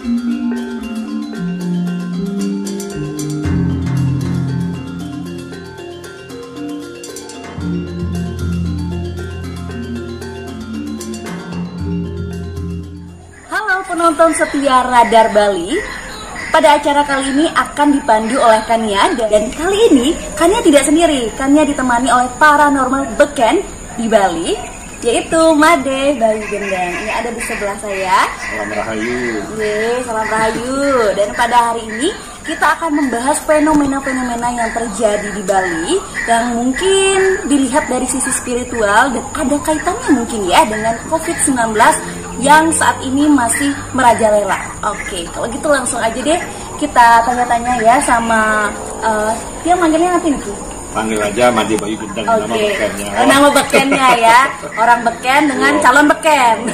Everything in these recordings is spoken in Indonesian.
Halo penonton setia Radar Bali. Pada acara kali ini akan dipandu oleh Kania, dan kali ini Kania tidak sendiri. Kania ditemani oleh paranormal beken di Bali, yaitu Made Bayu Gendang. Ini ada di sebelah saya. Salam Rahayu. Salam Rahayu. Dan pada hari ini kita akan membahas fenomena-fenomena yang terjadi di Bali yang mungkin dilihat dari sisi spiritual dan ada kaitannya mungkin ya dengan COVID-19 yang saat ini masih merajalela. Oke, kalau gitu langsung aja deh kita tanya-tanya ya sama dia manggilnya nanti nih. Panggil aja Made Bayu Gendang, nama bekennya. Nama bekennya ya, orang beken dengan calon beken.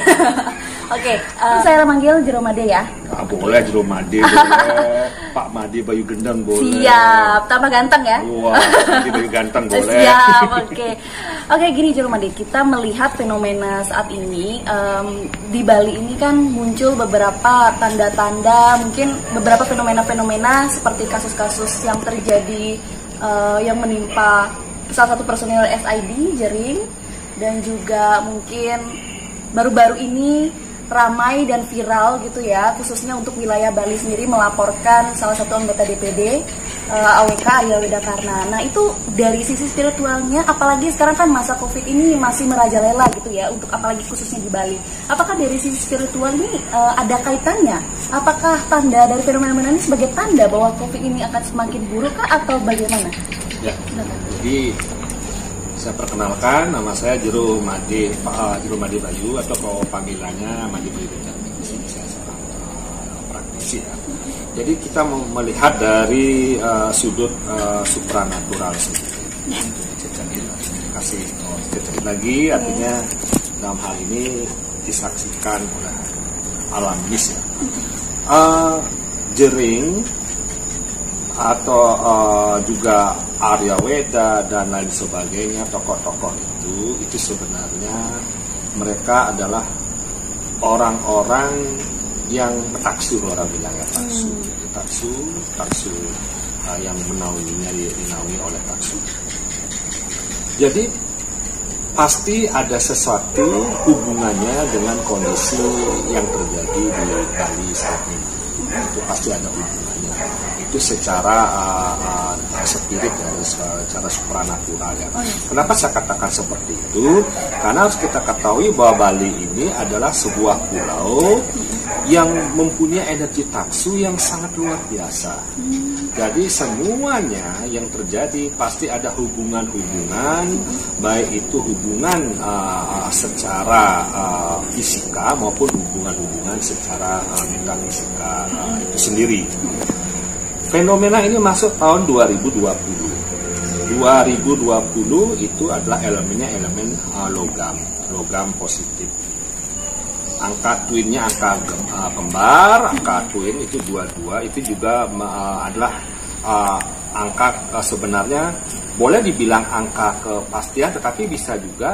Oke, saya manggil Jero Made ya. Nah, boleh Jero Made, boleh. Pak Made Bayu Gendang boleh. Siap, tambah ganteng ya. Wah, Made Bayu Ganteng boleh. Siap, oke. Oke, gini Jero Made, kita melihat fenomena saat ini di Bali ini kan muncul beberapa tanda-tanda, mungkin beberapa fenomena-fenomena seperti kasus-kasus yang terjadi yang menimpa salah satu personil SID Jering, dan juga mungkin baru-baru ini ramai dan viral gitu ya, khususnya untuk wilayah Bali sendiri melaporkan salah satu anggota DPD AWK Arya Widakarna. Nah itu dari sisi spiritualnya, apalagi sekarang kan masa COVID ini masih merajalela gitu ya, untuk apalagi khususnya di Bali. Apakah dari sisi spiritual ini ada kaitannya? Apakah tanda dari fenomena ini sebagai tanda bahwa COVID ini akan semakin buruk kah, atau bagaimana? Ya, jadi saya perkenalkan, nama saya Jero Made Bayu, atau kalau panggilannya Made Bayu Gendang. Di sini saya seorang praktisi ya. Jadi kita mau melihat dari sudut supranatural sedikit. Kasih sedikit lagi, artinya dalam hal ini disaksikan oleh alam mis ya. Jering atau juga Arya Weda dan lain sebagainya, tokoh-tokoh itu sebenarnya mereka adalah orang-orang yang taksu, orang bilang ya, taksu yang dinaungi oleh taksu. Jadi pasti ada sesuatu hubungannya dengan kondisi yang terjadi di Bali saat ini. Itu pasti ada hubungannya. Itu secara spirit ya, secara supranatural ya. Kenapa saya katakan seperti itu? Karena harus kita ketahui bahwa Bali ini adalah sebuah pulau yang mempunyai energi taksu yang sangat luar biasa. Jadi semuanya yang terjadi pasti ada hubungan-hubungan, baik itu hubungan secara fisika maupun hubungan-hubungan secara metafisika itu sendiri. Fenomena ini masuk tahun 2020. 2020 itu adalah elemennya elemen logam positif. Angka twinnya angka kembar, angka twin itu 22, itu juga adalah angka sebenarnya boleh dibilang angka kepastian, tetapi bisa juga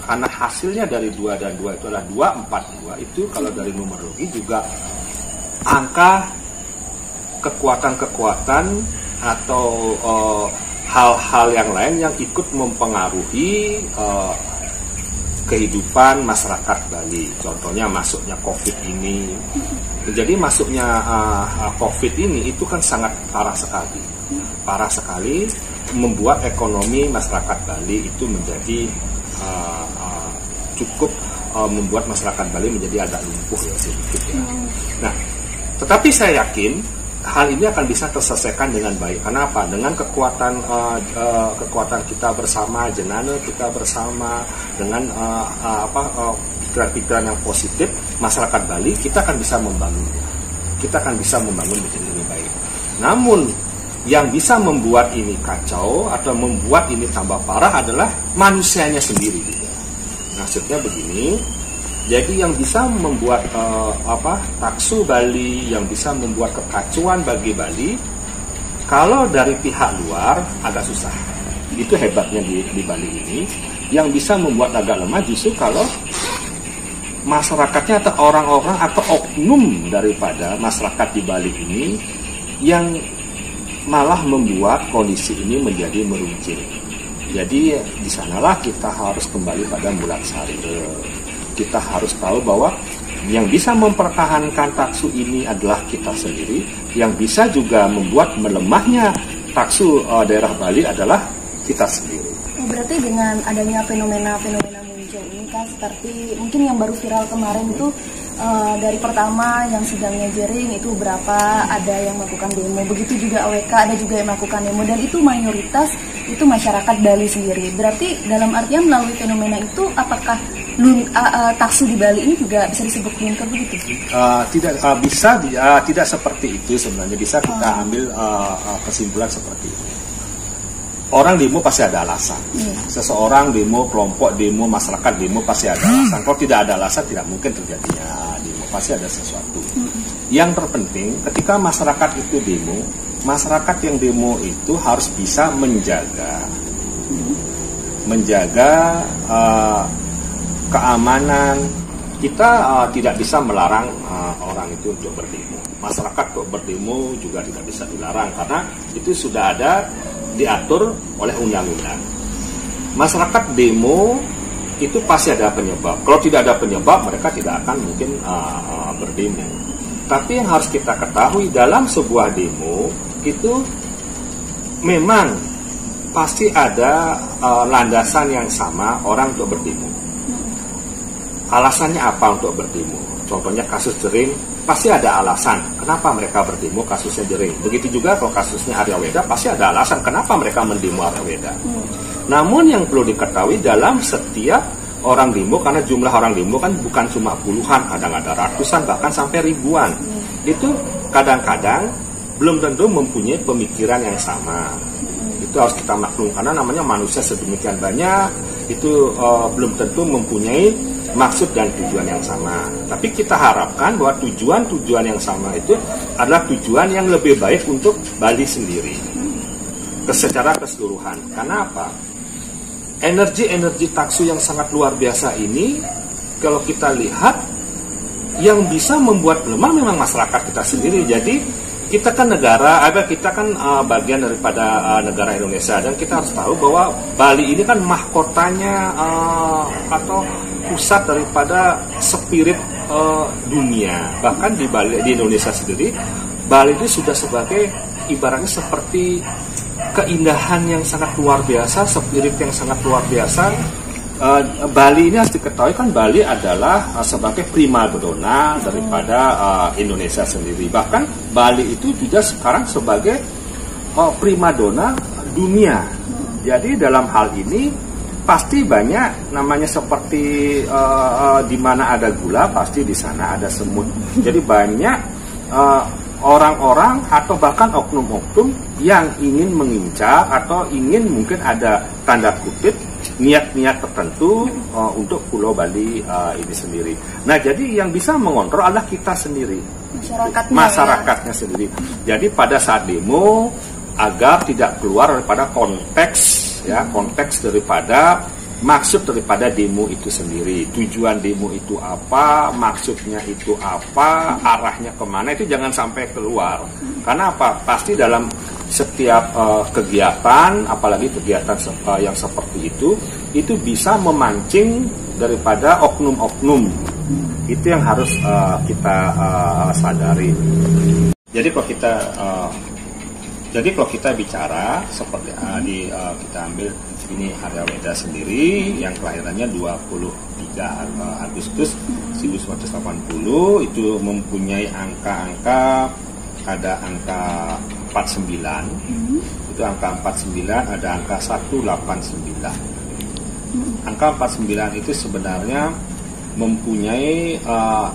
karena hasilnya dari 2 dan 2 itu adalah 242, itu kalau dari numerologi juga angka kekuatan-kekuatan atau hal-hal yang lain yang ikut mempengaruhi kehidupan masyarakat Bali. Contohnya masuknya COVID ini. Jadi masuknya COVID ini itu kan sangat parah sekali membuat ekonomi masyarakat Bali itu menjadi cukup membuat masyarakat Bali menjadi agak lumpuh ya sedikit ya. Nah, tetapi saya yakin hal ini akan bisa terselesaikan dengan baik. Kenapa? Dengan kekuatan kita bersama, jenana kita bersama, dengan pikiran-pikiran yang positif, masyarakat Bali kita akan bisa membangunnya. Kita akan bisa membangun menjadi lebih baik. Namun yang bisa membuat ini kacau atau membuat ini tambah parah adalah manusianya sendiri juga. Maksudnya begini. Jadi yang bisa membuat taksu Bali, yang bisa membuat kekacauan bagi Bali, kalau dari pihak luar agak susah. Itu hebatnya di Bali ini. Yang bisa membuat agak lemah justru kalau masyarakatnya atau orang-orang atau oknum daripada masyarakat di Bali ini yang malah membuat kondisi ini menjadi meruncing. Jadi di sanalah kita harus kembali pada mulat sarire. Kita harus tahu bahwa yang bisa mempertahankan taksu ini adalah kita sendiri. Yang bisa juga membuat melemahnya taksu daerah Bali adalah kita sendiri. Berarti dengan adanya fenomena-fenomena muncul ini kan, seperti mungkin yang baru viral kemarin itu dari pertama yang sidangnya jering itu berapa, ada yang melakukan demo, begitu juga AWK ada juga yang melakukan demo, dan itu mayoritas itu masyarakat Bali sendiri. Berarti dalam artian melalui fenomena itu apakah taksu di Bali ini juga bisa disebut luntur begitu? Tidak seperti itu sebenarnya. Bisa kita ambil kesimpulan seperti itu. Orang demo pasti ada alasan. Seseorang demo, kelompok demo, masyarakat demo pasti ada alasan. Kalau tidak ada alasan tidak mungkin terjadinya demo. Pasti ada sesuatu. Yang terpenting ketika masyarakat itu demo, masyarakat yang demo itu harus bisa menjaga keamanan. Kita tidak bisa melarang orang itu untuk berdemo. Masyarakat untuk berdemo juga tidak bisa dilarang karena itu sudah ada diatur oleh undang-undang. Masyarakat demo itu pasti ada penyebab. Kalau tidak ada penyebab, mereka tidak akan mungkin berdemo. Tapi yang harus kita ketahui dalam sebuah demo itu memang pasti ada landasan yang sama orang untuk berdemo. Alasannya apa untuk berdemo? Contohnya kasus jering, pasti ada alasan kenapa mereka berdemo kasusnya jering. Begitu juga kalau kasusnya Arya Weda, pasti ada alasan kenapa mereka mendemo Arya Weda. Namun yang perlu diketahui dalam setiap orang demo, karena jumlah orang demo kan bukan cuma puluhan, kadang ada ratusan, bahkan sampai ribuan. Itu kadang-kadang belum tentu mempunyai pemikiran yang sama. Itu harus kita maklum, karena namanya manusia sedemikian banyak, itu belum tentu mempunyai maksud dan tujuan yang sama. Tapi kita harapkan bahwa tujuan-tujuan yang sama itu adalah tujuan yang lebih baik untuk Bali sendiri secara keseluruhan. Karena apa? Energi taksu yang sangat luar biasa ini, kalau kita lihat, yang bisa membuat lemah memang masyarakat kita sendiri. Jadi kita kan bagian daripada negara Indonesia, dan kita harus tahu bahwa Bali ini kan mahkotanya atau pusat daripada spirit dunia. Bahkan di Indonesia sendiri, Bali itu sudah sebagai ibaratnya seperti keindahan yang sangat luar biasa, spirit yang sangat luar biasa. Bali ini harus diketahui kan, Bali adalah sebagai primadona daripada Indonesia sendiri. Bahkan Bali itu juga sekarang sebagai primadona dunia. Jadi dalam hal ini pasti banyak namanya seperti di mana ada gula pasti di sana ada semut. Jadi banyak orang-orang atau bahkan oknum-oknum yang ingin mengincar atau ingin mungkin ada tanda kutip niat-niat tertentu untuk Pulau Bali ini sendiri. Nah, jadi yang bisa mengontrol adalah kita sendiri, masyarakatnya sendiri. Jadi pada saat demo, agar tidak keluar daripada konteks daripada maksud daripada demo itu sendiri. Tujuan demo itu apa, maksudnya itu apa, arahnya kemana, itu jangan sampai keluar. Karena apa? Pasti dalam setiap kegiatan, apalagi kegiatan yang seperti itu bisa memancing daripada oknum-oknum. Itu yang harus kita sadari. Jadi kalau kita bicara seperti kita ambil ini Arya Weda sendiri yang kelahirannya 23 Agustus 1980, itu mempunyai angka-angka, ada angka 49, itu angka 49, ada angka 189. Angka 49 itu sebenarnya mempunyai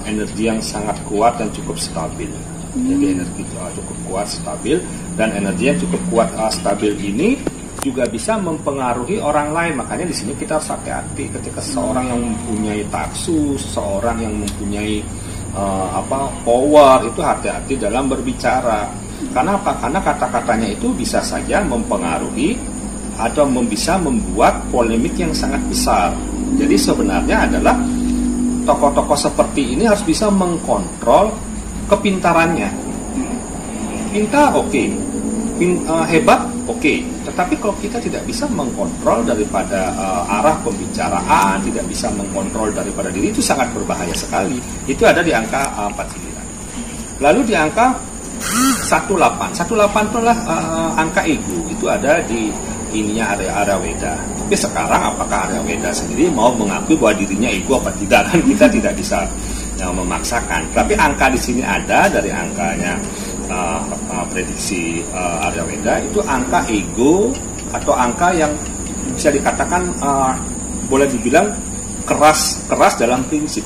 energi yang sangat kuat dan cukup stabil. Jadi energi cukup kuat, stabil, dan energi yang cukup kuat, stabil ini juga bisa mempengaruhi orang lain. Makanya di sini kita harus hati-hati ketika seseorang yang mempunyai taksu, seseorang yang mempunyai power, itu hati-hati dalam berbicara. Karena apa? Karena kata-katanya itu bisa saja mempengaruhi atau bisa membuat polemik yang sangat besar. Jadi sebenarnya adalah tokoh-tokoh seperti ini harus bisa mengkontrol kepintarannya. Pintar oke, hebat oke, tetapi kalau kita tidak bisa mengkontrol daripada arah pembicaraan, tidak bisa mengkontrol daripada diri, itu sangat berbahaya sekali. Itu ada di angka 49. Lalu di angka 18 itu adalah angka ego. Itu ada di ininya Arya Weda. Tapi sekarang apakah Arya Weda sendiri mau mengakui bahwa dirinya ego apa tidak, kan kita tidak bisa memaksakan. Tapi angka di sini ada dari angkanya prediksi Arya Weda, itu angka ego atau angka yang bisa dikatakan boleh dibilang keras dalam prinsip.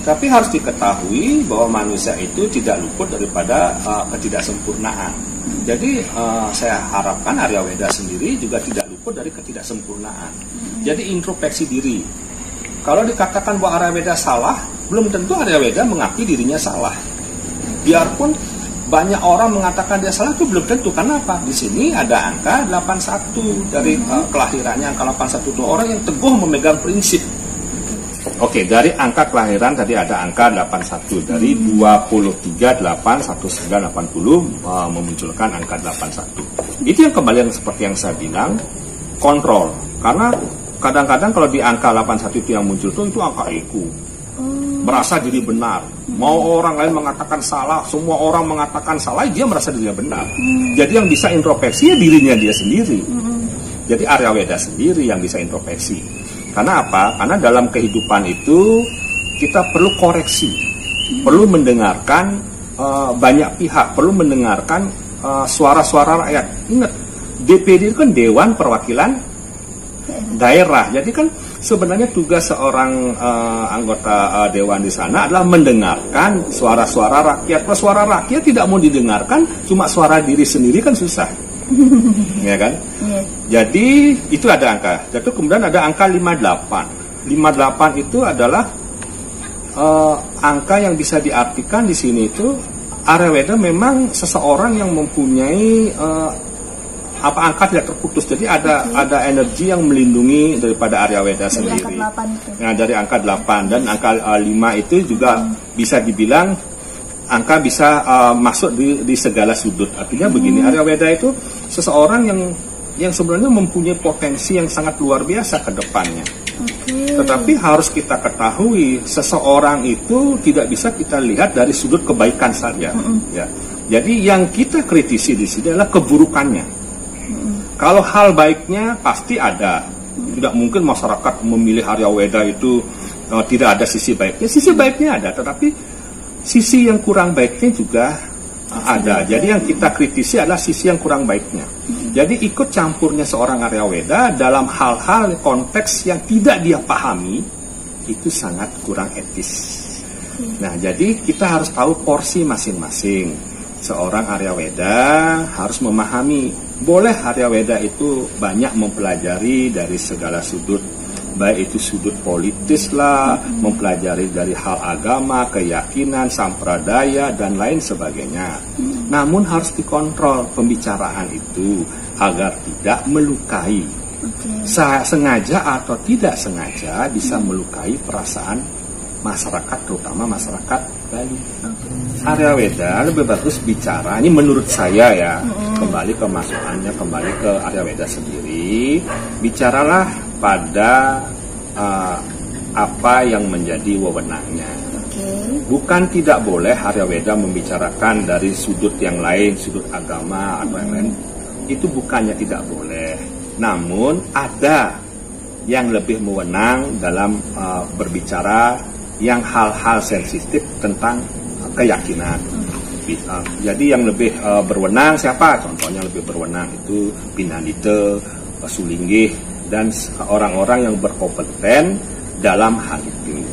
Tapi harus diketahui bahwa manusia itu tidak luput daripada ketidaksempurnaan. Jadi saya harapkan Arya Weda sendiri juga tidak luput dari ketidaksempurnaan. Jadi introspeksi diri. Kalau dikatakan bahwa Arya Weda salah, belum tentu Arya Weda mengakui dirinya salah. Biarpun banyak orang mengatakan dia salah, itu belum tentu. Karena apa? Di sini ada angka 81 dari kelahirannya. Angka 81 itu orang yang teguh memegang prinsip. Oke, dari angka kelahiran tadi ada angka 81. Dari 23/8/1980 memunculkan angka 81. Itu yang kembali yang seperti yang saya bilang, kontrol. Karena kadang-kadang kalau di angka 81 itu yang muncul itu angka ego. Merasa diri benar. Mau orang lain mengatakan salah, semua orang mengatakan salah, dia merasa dirinya benar. Jadi yang bisa introspeksi ya dirinya dia sendiri. Jadi Arya Weda sendiri yang bisa introspeksi. Karena apa? Karena dalam kehidupan itu kita perlu koreksi, perlu mendengarkan banyak pihak, perlu mendengarkan suara-suara rakyat. Ingat, DPD itu kan Dewan Perwakilan Daerah. Jadi kan sebenarnya tugas seorang anggota dewan di sana adalah mendengarkan suara-suara rakyat. Kalau suara rakyat tidak mau didengarkan, cuma suara diri sendiri kan susah. Ya kan? Jadi itu ada angka. Jadi kemudian ada angka 58. 58 itu adalah angka yang bisa diartikan di sini itu Arya Weda memang seseorang yang mempunyai angka tidak terputus. Jadi ada energi yang melindungi daripada Arya Weda sendiri. Nah, dari angka 8 dan angka 5 itu juga bisa dibilang angka bisa masuk di segala sudut. Artinya begini, Arya Weda itu seseorang yang sebenarnya mempunyai potensi yang sangat luar biasa ke depannya. Tetapi harus kita ketahui, seseorang itu tidak bisa kita lihat dari sudut kebaikan saja. Ya. Jadi yang kita kritisi di sini adalah keburukannya. Kalau hal baiknya pasti ada. Tidak mungkin masyarakat memilih Arya Weda itu tidak ada sisi baiknya. Sisi baiknya ada, tetapi sisi yang kurang baiknya juga ada. Jadi yang kita kritisi adalah sisi yang kurang baiknya. Jadi ikut campurnya seorang Arya Weda dalam hal-hal konteks yang tidak dia pahami itu sangat kurang etis. Nah, jadi kita harus tahu porsi masing-masing. Seorang Arya Weda harus memahami, boleh Arya Weda itu banyak mempelajari dari segala sudut, baik itu sudut politis lah, mempelajari dari hal agama, keyakinan, sampradaya, dan lain sebagainya. Namun harus dikontrol pembicaraan itu agar tidak melukai. Sengaja atau tidak sengaja bisa melukai perasaan masyarakat, terutama masyarakat Bali. Arya Weda lebih bagus bicara, ini menurut saya ya, kembali ke masukannya, kembali ke Arya Weda sendiri, bicaralah pada apa yang menjadi wewenangnya. Bukan tidak boleh Arya Weda membicarakan dari sudut yang lain, sudut agama atau yang lain, itu bukannya tidak boleh. Namun ada yang lebih mewenang dalam berbicara yang hal-hal sensitif tentang keyakinan. Jadi yang lebih berwenang siapa? Contohnya lebih berwenang itu Pinandite, Sulinggih, dan orang-orang yang berkompeten dalam hal itu.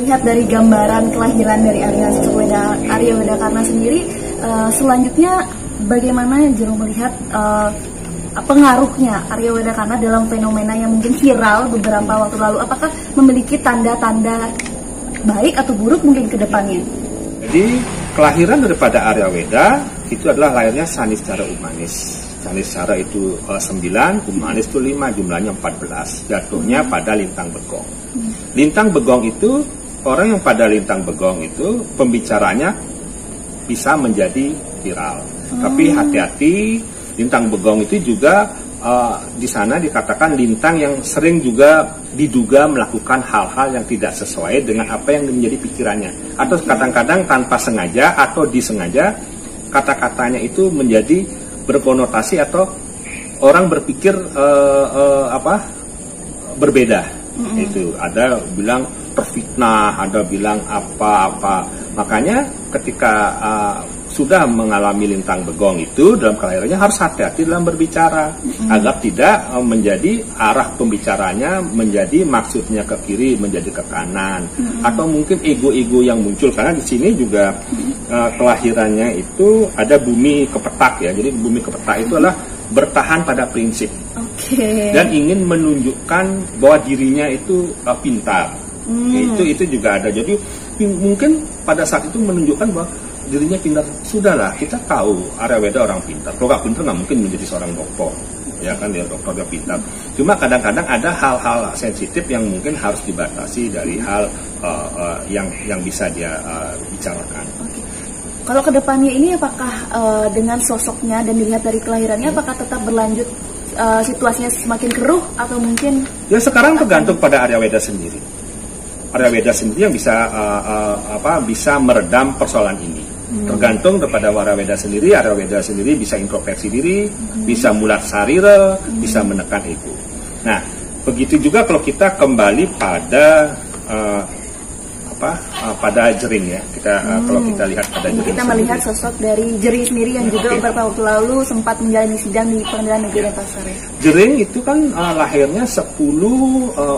Lihat dari gambaran kelahiran dari Arya Weda Karna sendiri, selanjutnya bagaimana Jero melihat pengaruhnya Arya Weda Karna dalam fenomena yang mungkin viral beberapa waktu lalu? Apakah memiliki tanda-tanda baik atau buruk mungkin ke depannya? Jadi kelahiran daripada Arya Weda itu adalah lahirnya Saniscara Umanis. Saniscara itu 9, Umanis itu 5, jumlahnya 14. Jatuhnya pada Lintang Begong. Lintang Begong itu orang yang pada lintang begong itu pembicaranya bisa menjadi viral. Tapi hati-hati, lintang begong itu juga di sana dikatakan lintang yang sering juga diduga melakukan hal-hal yang tidak sesuai dengan apa yang menjadi pikirannya, atau kadang-kadang tanpa sengaja atau disengaja kata-katanya itu menjadi berkonotasi atau orang berpikir berbeda. Itu ada bilang terfitnah, ada bilang apa-apa. Makanya ketika sudah mengalami lintang begong itu dalam kelahirannya harus hati-hati dalam berbicara agar tidak menjadi arah pembicaranya menjadi maksudnya ke kiri menjadi ke kanan atau mungkin ego-ego yang muncul, karena di sini juga kelahirannya itu ada bumi kepetak ya. Jadi bumi kepetak itu adalah bertahan pada prinsip dan ingin menunjukkan bahwa dirinya itu pintar. Itu juga ada. Jadi mungkin pada saat itu menunjukkan bahwa dirinya pintar. Sudahlah, kita tahu Arya Weda orang pintar. Kalau nggak pintar nggak mungkin menjadi seorang dokter, ya kan, dia dokter, dia pintar. Cuma kadang-kadang ada hal-hal sensitif yang mungkin harus dibatasi dari hal yang bisa dia bicarakan. Kalau kedepannya ini apakah dengan sosoknya dan dilihat dari kelahirannya apakah tetap berlanjut situasinya semakin keruh atau mungkin? Ya sekarang tergantung pada Arya Weda sendiri. Arya Weda sendiri yang bisa meredam persoalan ini. Tergantung kepada Arya Weda sendiri. Arya Weda sendiri bisa introspeksi diri, bisa mulat sarira, bisa menekan ego. Nah, begitu juga kalau kita kembali pada pada Jering ya. Kalau kita lihat pada Jering. Kita melihat sosok dari Jering sendiri yang juga beberapa waktu lalu sempat menjalani sidang di Pengadilan Negeri Denpasar. Jering itu kan lahirnya 10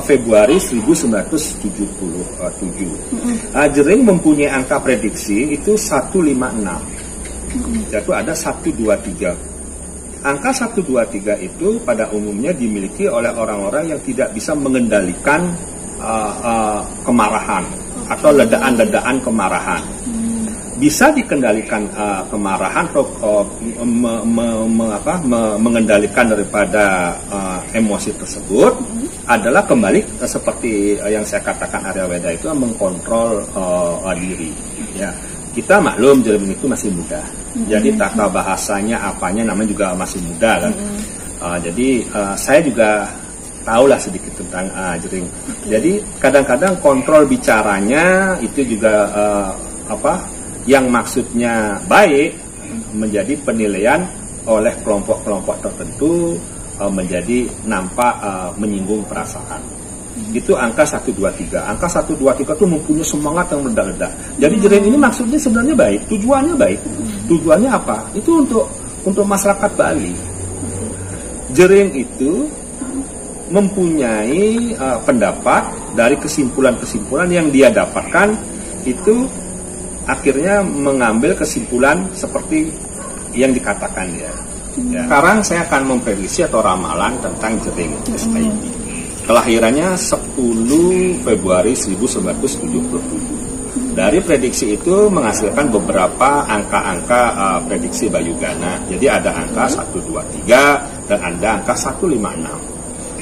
Februari 1977. Jering mempunyai angka prediksi itu 156. Yaitu ada 123. Angka 123 itu pada umumnya dimiliki oleh orang-orang yang tidak bisa mengendalikan kemarahan atau ledaan-ledaan kemarahan. Bisa dikendalikan kemarahan atau mengendalikan daripada emosi tersebut adalah kembali seperti yang saya katakan Arya Weda itu mengkontrol diri. Ya, kita maklum Jering itu masih muda. Jadi tata bahasanya apanya namanya juga masih muda kan. Jadi saya juga tahulah sedikit tentang Jering. Jadi kadang-kadang kontrol bicaranya itu juga yang maksudnya baik menjadi penilaian oleh kelompok-kelompok tertentu menjadi nampak menyinggung perasaan. Itu angka 123. Angka 123 itu mempunyai semangat yang meledak-ledak. Jadi Jering ini maksudnya sebenarnya baik, tujuannya baik. Tujuannya apa? Itu untuk masyarakat Bali. Jering itu mempunyai pendapat dari kesimpulan-kesimpulan yang dia dapatkan itu akhirnya mengambil kesimpulan seperti yang dikatakan dia. Ya. Sekarang saya akan memprediksi atau ramalan tentang Jering STI. Kelahirannya 10 Februari 1977. Dari prediksi itu menghasilkan beberapa angka-angka prediksi Bayugana. Jadi ada angka 123 dan ada angka 156.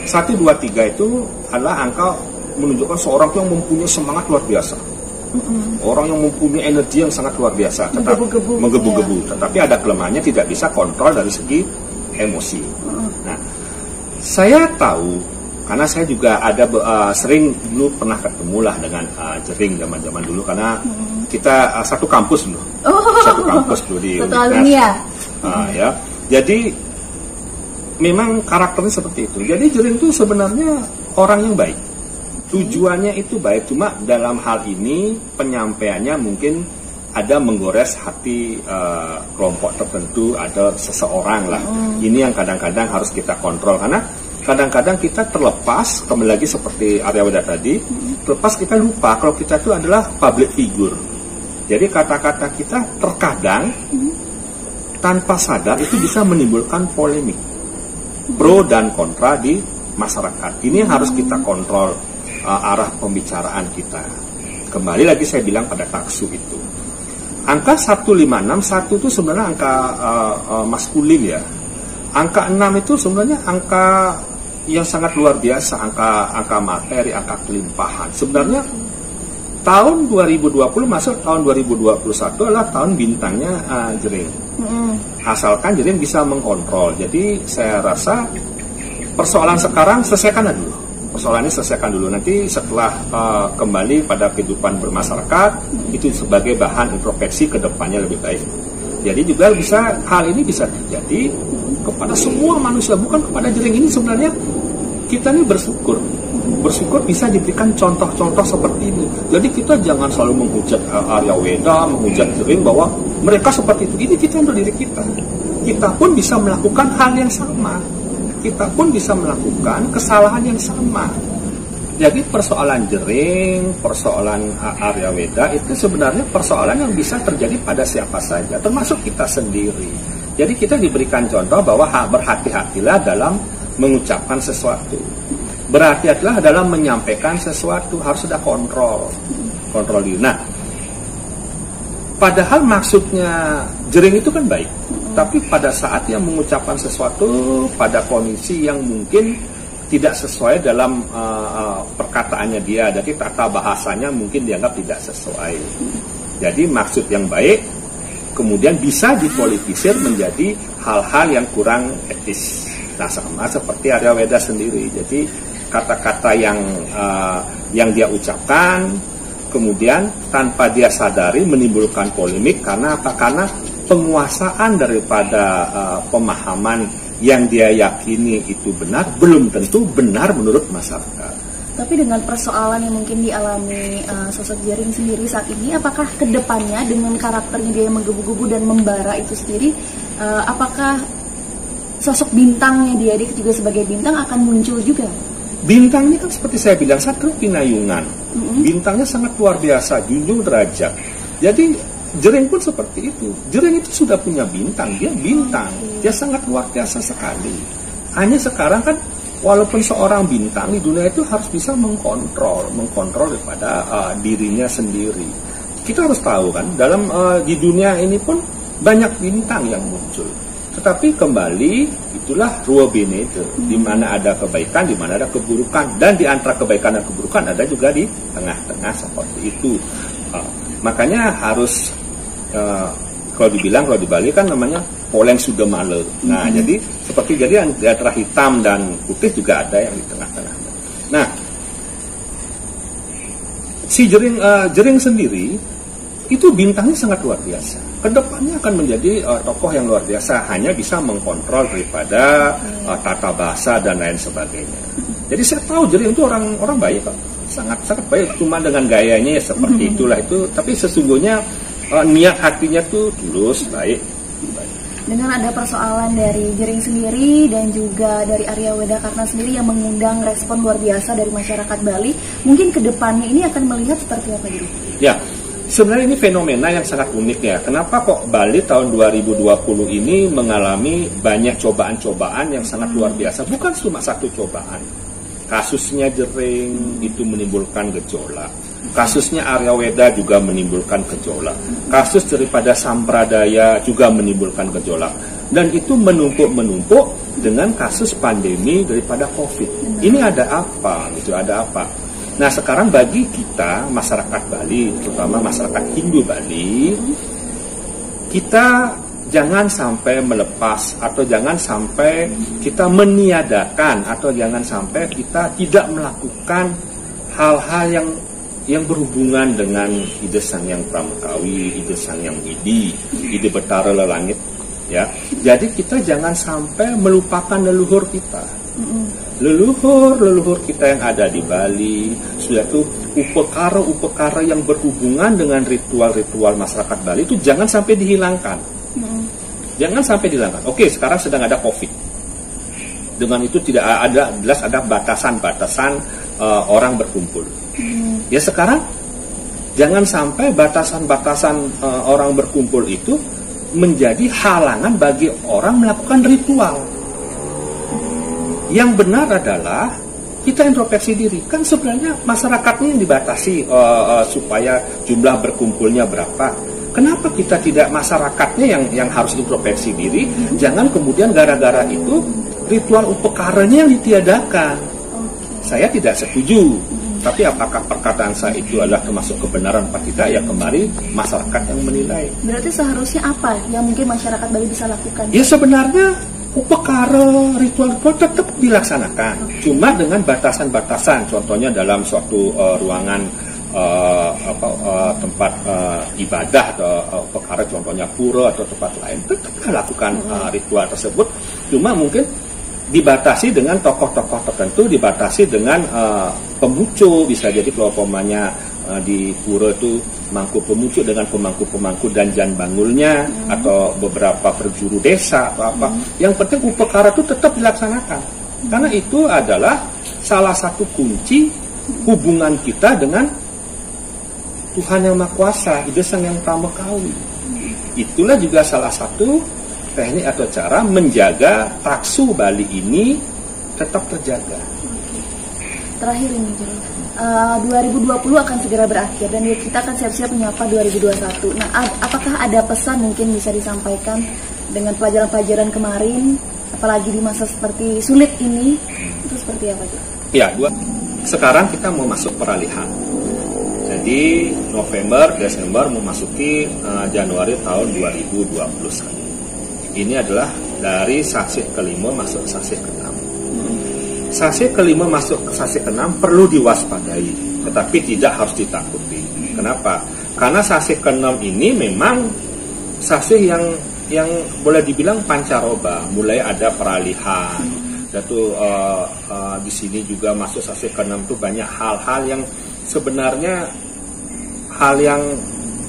123 itu adalah angka menunjukkan seorang yang mempunyai semangat luar biasa. Orang yang mempunyai energi yang sangat luar biasa, menggebu-gebu. Tetapi ada kelemahannya, tidak bisa kontrol dari segi emosi. Nah, saya tahu karena saya juga ada sering dulu pernah ketemu lah dengan Jering zaman-zaman dulu karena kita satu kampus dulu. Satu kampus dulu di Universitas. Ya. Jadi memang karakternya seperti itu. Jadi Jering itu sebenarnya orang yang baik. Tujuannya itu baik, cuma dalam hal ini penyampaiannya mungkin ada menggores hati kelompok tertentu, ada seseorang lah. Ini yang kadang-kadang harus kita kontrol karena kadang-kadang kita terlepas, kembali lagi seperti Arya Weda tadi, terlepas kita lupa kalau kita itu adalah public figure. Jadi kata-kata kita terkadang tanpa sadar itu bisa menimbulkan polemik. Pro dan kontra di masyarakat. Ini harus kita kontrol arah pembicaraan kita. Kembali lagi saya bilang pada taksu itu. Angka 156, 1 itu sebenarnya angka maskulin ya. Angka 6 itu sebenarnya angka yang sangat luar biasa, angka materi, angka kelimpahan. Sebenarnya tahun 2020 masuk tahun 2021 adalah tahun bintangnya jering. Asalkan jering bisa mengkontrol. Jadi saya rasa persoalan sekarang selesaikan dulu. Persoalan ini selesaikan dulu. Nanti setelah kembali pada kehidupan bermasyarakat, itu sebagai bahan introspeksi ke depannya lebih baik. Jadi juga hal ini bisa terjadi kepada semua manusia, bukan kepada jering ini. Sebenarnya kita ini bersyukur bisa diberikan contoh-contoh seperti ini. Jadi kita jangan selalu menghujat Arya Weda, menghujat jering bahwa mereka seperti itu. Ini kita untuk diri kita. Kita pun bisa melakukan hal yang sama. Kita pun bisa melakukan kesalahan yang sama. Jadi persoalan jering, persoalan Arya Weda itu sebenarnya persoalan yang bisa terjadi pada siapa saja, termasuk kita sendiri. Jadi kita diberikan contoh bahwa berhati-hatilah dalam mengucapkan sesuatu. Berhati-hatilah dalam menyampaikan sesuatu, harus ada kontrol diri. Nah, padahal maksudnya jering itu kan baik, tapi pada saat yang mengucapkan sesuatu pada kondisi yang mungkin tidak sesuai dalam perkataannya dia, jadi tata bahasanya mungkin dianggap tidak sesuai. Jadi maksud yang baik kemudian bisa dipolitisir menjadi hal-hal yang kurang etis. Nah, sama seperti Arya Weda sendiri. Jadi kata-kata yang dia ucapkan kemudian tanpa dia sadari menimbulkan polemik. Karena apa? Karena penguasaan daripada pemahaman yang dia yakini itu benar belum tentu benar menurut masyarakat. Tapi dengan persoalan yang mungkin dialami sosok Jering sendiri saat ini, apakah kedepannya dengan karakternya dia yang menggebu-gebu dan membara itu sendiri, apakah sosok bintangnya dia juga sebagai bintang akan muncul juga? Bintang ini kan seperti saya bilang, Satrio Pinayungan. Bintangnya sangat luar biasa, junjung derajat. Jadi Jering pun seperti itu. Jering itu sudah punya bintang, dia bintang. Dia sangat luar biasa sekali. Hanya sekarang kan, walaupun seorang bintang di dunia itu harus bisa mengkontrol daripada dirinya sendiri. Kita harus tahu kan, dalam di dunia ini pun banyak bintang yang muncul. Tetapi kembali itulah Rua Bene itu, di mana ada kebaikan, di mana ada keburukan, dan di antara kebaikan dan keburukan ada juga di tengah-tengah seperti itu. Makanya harus kalau di Bali kan namanya poleng sudemale. Nah, jadi di antara hitam dan putih juga ada yang di tengah-tengah. Nah, si Jering sendiri itu bintangnya sangat luar biasa. Kedepannya akan menjadi tokoh yang luar biasa, hanya bisa mengkontrol daripada tata bahasa dan lain sebagainya. Jadi saya tahu Jering itu orang baik, Pak. Sangat baik. Cuma dengan gayanya ya seperti itulah itu. Tapi sesungguhnya niat hatinya tuh tulus, baik. Dengan ada persoalan dari Jering sendiri dan juga dari Arya Weda Karna sendiri yang mengundang respon luar biasa dari masyarakat Bali, mungkin kedepannya ini akan melihat seperti apa gitu? Ya. Sebenarnya ini fenomena yang sangat unik ya. Kenapa kok Bali tahun 2020 ini mengalami banyak cobaan-cobaan yang sangat luar biasa. Bukan cuma satu cobaan. Kasusnya Jering itu menimbulkan gejolak. Kasusnya Arya Weda juga menimbulkan gejolak. Kasus daripada Sampradaya juga menimbulkan gejolak. Dan itu menumpuk dengan kasus pandemi daripada COVID. Ini ada apa? Ada apa? Nah, sekarang bagi kita, masyarakat Bali, terutama masyarakat Hindu Bali, kita jangan sampai melepas, atau jangan sampai kita meniadakan, atau jangan sampai kita tidak melakukan hal-hal yang berhubungan dengan ide Sang Hyang Pramekawi, ide Sang Hyang Widi, ide Betara Lelangit. Ya, jadi kita jangan sampai melupakan leluhur kita. Leluhur kita yang ada di Bali, sudah tuh upekara yang berhubungan dengan ritual-ritual masyarakat Bali itu jangan sampai dihilangkan. Jangan sampai dihilangkan. Oke, sekarang sedang ada COVID. Dengan itu tidak ada batasan-batasan orang berkumpul. Ya sekarang jangan sampai batasan-batasan orang berkumpul itu menjadi halangan bagi orang melakukan ritual. Yang benar adalah kita introspeksi diri. Kan sebenarnya masyarakatnya yang dibatasi supaya jumlah berkumpulnya berapa. Kenapa kita tidak masyarakatnya yang harus introspeksi diri? Jangan kemudian gara-gara itu ritual upekaranya yang ditiadakan. Saya tidak setuju. Tapi apakah perkataan saya itu adalah termasuk kebenaran atau tidak, ya kembali masyarakat yang menilai. Berarti seharusnya apa yang mungkin masyarakat Bali bisa lakukan? Ya sebenarnya upekara, ritual-ritual tetap dilaksanakan, cuma dengan batasan-batasan. Contohnya dalam suatu ruangan tempat ibadah atau upekara, contohnya pura atau tempat lain, tetap lakukan ritual tersebut. Cuma mungkin dibatasi dengan tokoh-tokoh tertentu, dibatasi dengan pemucu. Bisa jadi kalau umpamanya di pura itu mangku pemucu dengan pemangku-pemangku dan jan bangulnya, atau beberapa perjuru desa atau apa. Yang penting upekara itu tetap dilaksanakan, karena itu adalah salah satu kunci hubungan kita dengan Tuhan Yang Maha Kuasa, Ida Sang Yang Tama Kawi. Itulah juga salah satu teknik atau cara menjaga taksu Bali ini tetap terjaga. Terakhir ini, 2020 akan segera berakhir dan kita akan siap-siap menyapa 2021. Nah, apakah ada pesan mungkin bisa disampaikan dengan pelajaran-pelajaran kemarin, apalagi di masa seperti sulit ini, itu seperti apa, Jok? Ya, sekarang kita mau masuk peralihan. Jadi November, Desember memasuki Januari tahun 2021. Ini adalah dari sasih kelima masuk sasih keenam. Sasih kelima masuk ke sasih keenam perlu diwaspadai, tetapi tidak harus ditakuti. Kenapa? Karena sasih keenam ini memang sasih yang boleh dibilang pancaroba, mulai ada peralihan. Dan tuh di sini juga masuk sasih keenam tuh banyak hal-hal yang sebenarnya hal yang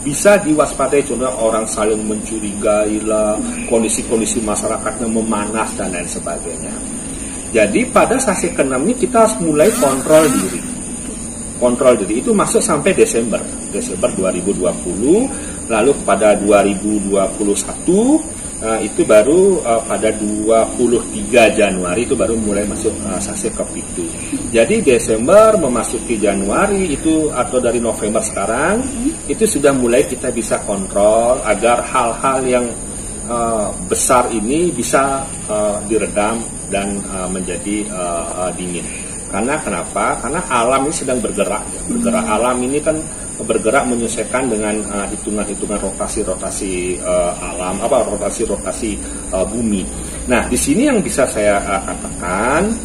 bisa diwaspadai, contohnya orang saling mencurigai lah, kondisi-kondisi masyarakatnya memanas dan lain sebagainya. Jadi pada sasih keenam ini kita harus mulai kontrol diri. Kontrol diri itu masuk sampai Desember 2020, lalu pada 2021 itu baru pada 23 Januari itu baru mulai masuk sasih kepitu. Jadi Desember memasuki Januari itu, atau dari November sekarang itu sudah mulai kita bisa kontrol agar hal-hal yang besar ini bisa diredam dan menjadi dingin. Karena kenapa? Karena alam ini sedang bergerak. Alam ini kan bergerak menyesuaikan dengan hitungan-hitungan rotasi alam, rotasi bumi. Nah, di sini yang bisa saya katakan,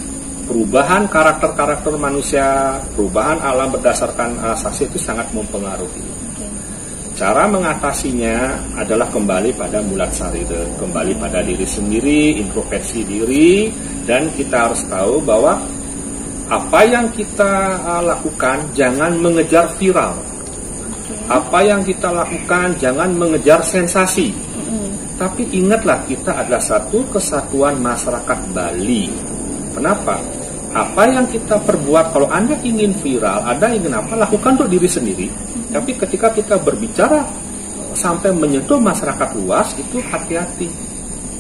perubahan karakter manusia, perubahan alam berdasarkan sasih itu sangat mempengaruhi. Cara mengatasinya adalah kembali pada mulat sarira, kembali pada diri sendiri, introspeksi diri, dan kita harus tahu bahwa apa yang kita lakukan jangan mengejar viral. Apa yang kita lakukan jangan mengejar sensasi. Tapi ingatlah, kita adalah satu kesatuan masyarakat Bali. Kenapa? Apa yang kita perbuat, kalau Anda ingin viral, Anda ingin apa, lakukan untuk diri sendiri. Tapi ketika kita berbicara sampai menyentuh masyarakat luas, itu hati-hati.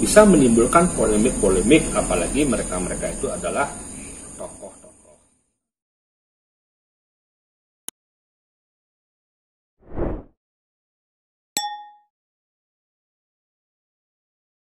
Bisa menimbulkan polemik-polemik, apalagi mereka-mereka itu adalah